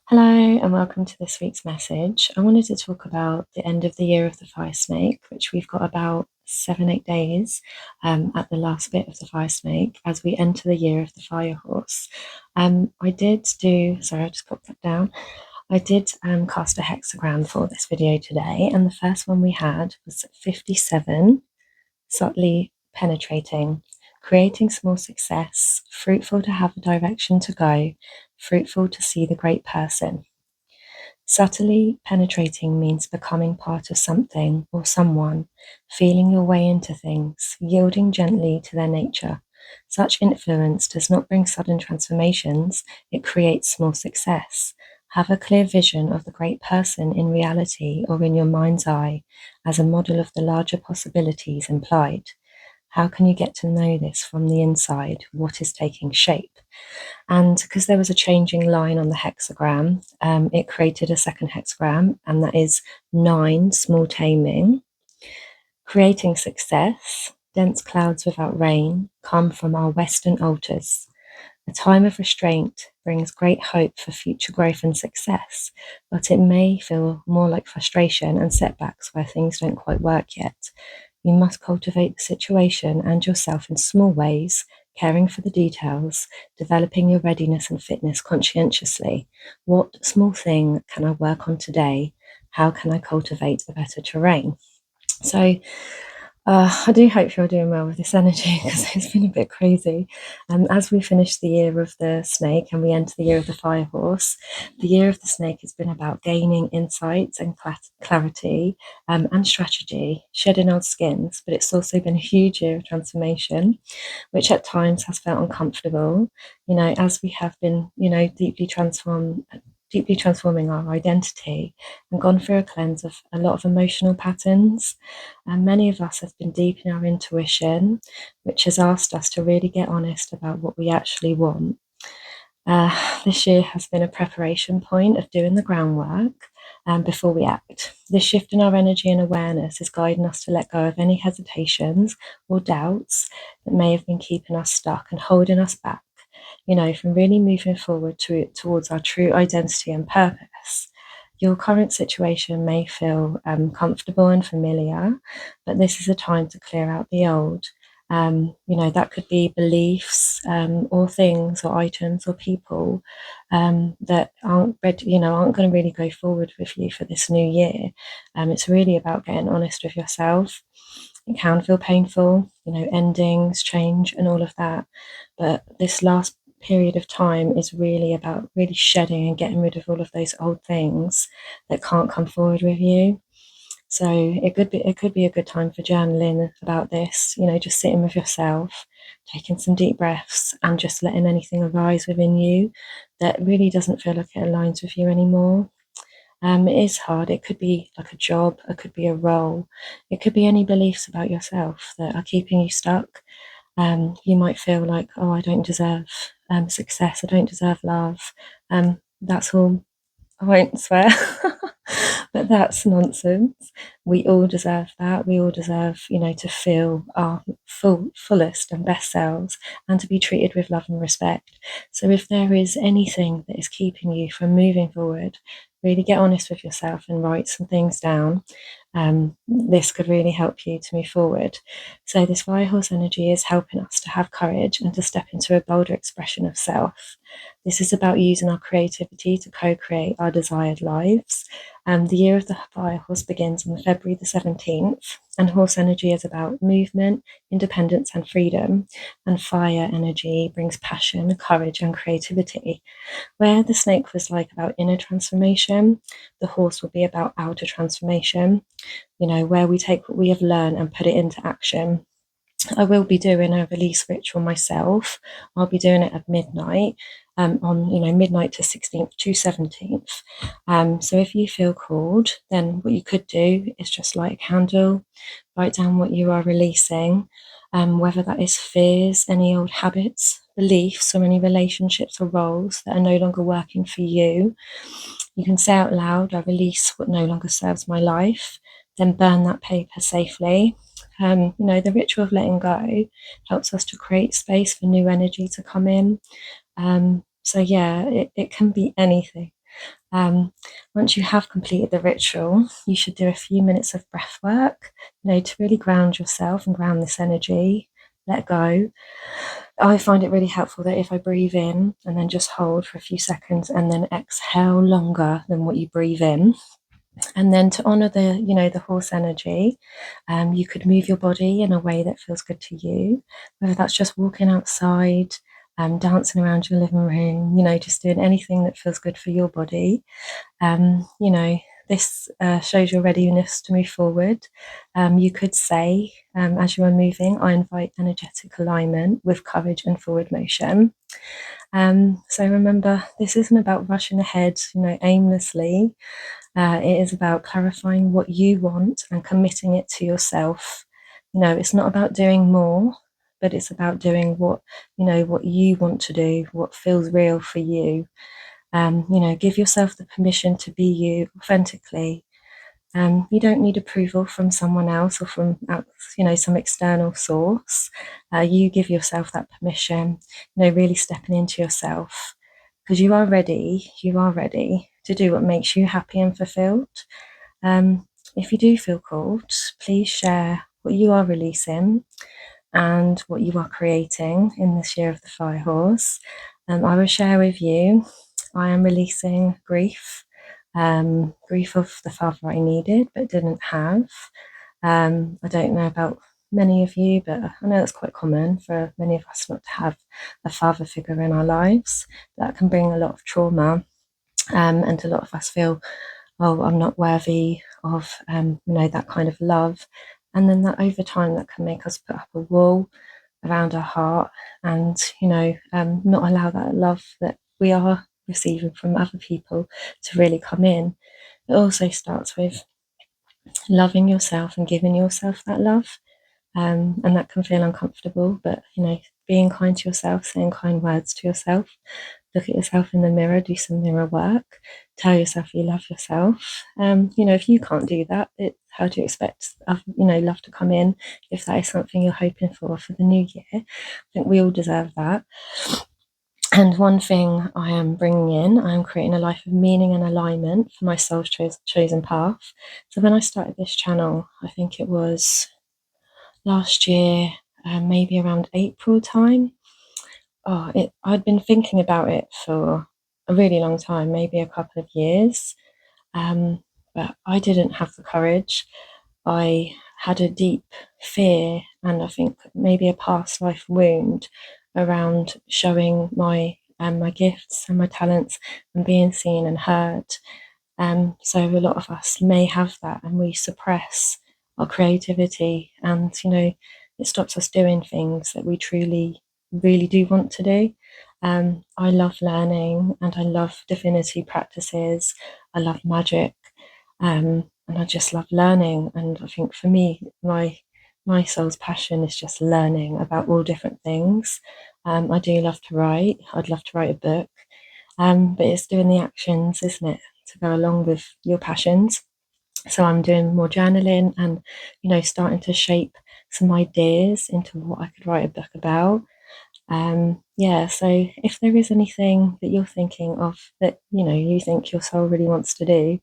Hello and welcome to this week's message. I wanted to talk about the end of the year of the fire snake, which we've got about 7-8 days at the last bit of the fire snake as we enter the year of the fire horse. Sorry, I just popped that down. I did cast a hexagram for this video today, and the first one we had was 57, subtly penetrating, creating small success, fruitful to have a direction to go, fruitful to see the great person. Subtly penetrating means becoming part of something or someone, feeling your way into things, yielding gently to their nature. Such influence does not bring sudden transformations, it creates small success. Have a clear vision of the great person in reality or in your mind's eye as a model of the larger possibilities implied. How can you get to know this from the inside? What is taking shape? And because there was a changing line on the hexagram, it created a second hexagram, and that is 9, small taming, creating success, dense clouds without rain come from our Western altars. A time of restraint brings great hope for future growth and success, but it may feel more like frustration and setbacks where things don't quite work yet. You must cultivate the situation and yourself in small ways, caring for the details, developing your readiness and fitness conscientiously. What small thing can I work on today? How can I cultivate a better terrain? So I do hope you're doing well with this energy because it's been a bit crazy. As we finish the year of the snake and we enter the year of the fire horse, the year of the snake has been about gaining insights and clarity and strategy, shedding old skins, but it's also been a huge year of transformation, which at times has felt uncomfortable, as we have been, deeply transforming our identity and gone through a cleanse of a lot of emotional patterns. And many of us have been deep in our intuition, which has asked us to really get honest about what we actually want. This year has been a preparation point of doing the groundwork before we act. This shift in our energy and awareness is guiding us to let go of any hesitations or doubts that may have been keeping us stuck and holding us back, from really moving forward towards our true identity and purpose. Your current situation may feel comfortable and familiar, but this is a time to clear out the old. That could be beliefs or things or items or people that aren't ready, aren't going to really go forward with you for this new year. It's really about getting honest with yourself. It can feel painful, endings, change, and all of that. But this last period of time is really about really shedding and getting rid of all of those old things that can't come forward with you. So it could be a good time for journaling about this, just sitting with yourself, taking some deep breaths and just letting anything arise within you that really doesn't feel like it aligns with you anymore. It is hard. It could be like a job, it could be a role, it could be any beliefs about yourself that are keeping you stuck. You might feel like, oh, I don't deserve success, I don't deserve love. That's all. I won't swear, but that's nonsense. We all deserve that. We all deserve, to feel our fullest and best selves and to be treated with love and respect. So if there is anything that is keeping you from moving forward, really get honest with yourself and write some things down. This could really help you to move forward. So this fire horse energy is helping us to have courage and to step into a bolder expression of self. This is about using our creativity to co-create our desired lives. The year of the fire horse begins on February the 17th, and horse energy is about movement, independence, and freedom. And fire energy brings passion, courage, and creativity. Where the snake was like about inner transformation, the horse will be about outer transformation, where we take what we have learned and put it into action. I will be doing a release ritual myself. I'll be doing it at midnight, on midnight to 16th to 17th. So if you feel called, then what you could do is just light a candle, write down what you are releasing, whether that is fears, any old habits, beliefs, or any relationships or roles that are no longer working for you. You can say out loud, I release what no longer serves my life, then burn that paper safely. The ritual of letting go helps us to create space for new energy to come in. So yeah, it can be anything. Once you have completed the ritual, you should do a few minutes of breath work, to really ground yourself and ground this energy, let go. I find it really helpful that if I breathe in and then just hold for a few seconds and then exhale longer than what you breathe in. And then to honor the horse energy, you could move your body in a way that feels good to you, whether that's just walking outside, dancing around your living room, just doing anything that feels good for your body. This shows your readiness to move forward. You could say, as you are moving, I invite energetic alignment with courage and forward motion. So remember, this isn't about rushing ahead, aimlessly. It is about clarifying what you want and committing it to yourself. It's not about doing more, but it's about doing what you want to do, what feels real for you. Give yourself the permission to be you authentically. You don't need approval from someone else or from some external source. You give yourself that permission, really stepping into yourself, because you are ready. You are ready to do what makes you happy and fulfilled. If you do feel called, please share what you are releasing and what you are creating in this year of the Fire Horse. I will share with you, I am releasing grief, grief of the father I needed but didn't have. I don't know about many of you, but I know it's quite common for many of us not to have a father figure in our lives. That can bring a lot of trauma, and a lot of us feel, oh, I'm not worthy of that kind of love. And then that over time, that can make us put up a wall around our heart and not allow that love that we are receiving from other people to really come in. It also starts with loving yourself and giving yourself that love. And that can feel uncomfortable, but being kind to yourself, saying kind words to yourself, look at yourself in the mirror, do some mirror work, tell yourself you love yourself. If you can't do that, how do you expect love to come in if that is something you're hoping for the new year? I think we all deserve that. And one thing I am bringing in, I am creating a life of meaning and alignment for my soul's chosen path. So when I started this channel, I think it was last year, maybe around April time. I'd been thinking about it for a really long time, maybe a couple of years, but I didn't have the courage. I had a deep fear, and I think maybe a past life wound around showing my gifts and my talents and being seen and heard. So a lot of us may have that, and we suppress our creativity, and it stops us doing things that we truly, really do want to do. I love learning, and I love divinity practices. I love magic, and I just love learning. And I think for me, my soul's passion is just learning about all different things. I do love to write. I'd love to write a book, but it's doing the actions, isn't it, to go along with your passions. So I'm doing more journaling and, starting to shape some ideas into what I could write a book about. Yeah, so if there is anything that you're thinking of that, you think your soul really wants to do,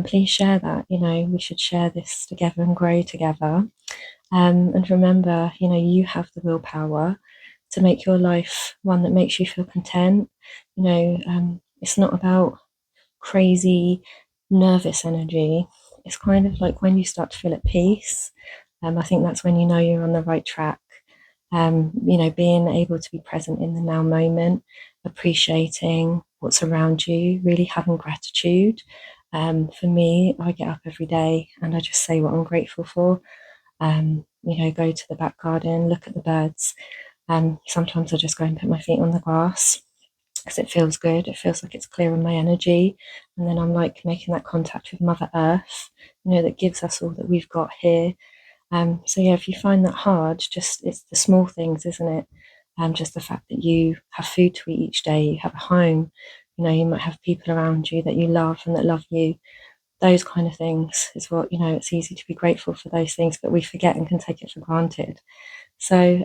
please share that. We should share this together and grow together. And remember, you have the willpower to make your life one that makes you feel content. It's not about crazy nervous energy. It's kind of like when you start to feel at peace. I think that's when you know you're on the right track. Being able to be present in the now moment, appreciating what's around you, really having gratitude. For me, I get up every day and I just say what I'm grateful for. Go to the back garden, look at the birds. Sometimes I just go and put my feet on the grass because it feels good. It feels like it's clearing my energy. And then I'm like making that contact with Mother Earth, that gives us all that we've got here. So yeah, if you find that hard, it's the small things, isn't it? Just the fact that you have food to eat each day, you have a home, you might have people around you that you love and that love you. Those kind of things is what, it's easy to be grateful for those things, but we forget and can take it for granted. So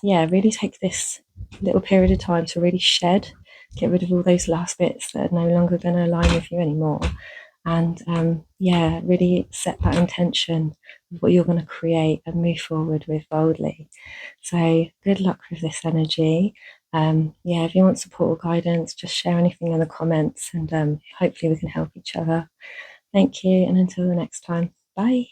yeah, really take this little period of time to really shed get rid of all those last bits that are no longer going to align with you anymore. And yeah, really set that intention of what you're going to create and move forward with boldly. So good luck with this energy. Yeah, if you want support or guidance, just share anything in the comments, and hopefully we can help each other. Thank you, and until the next time, bye.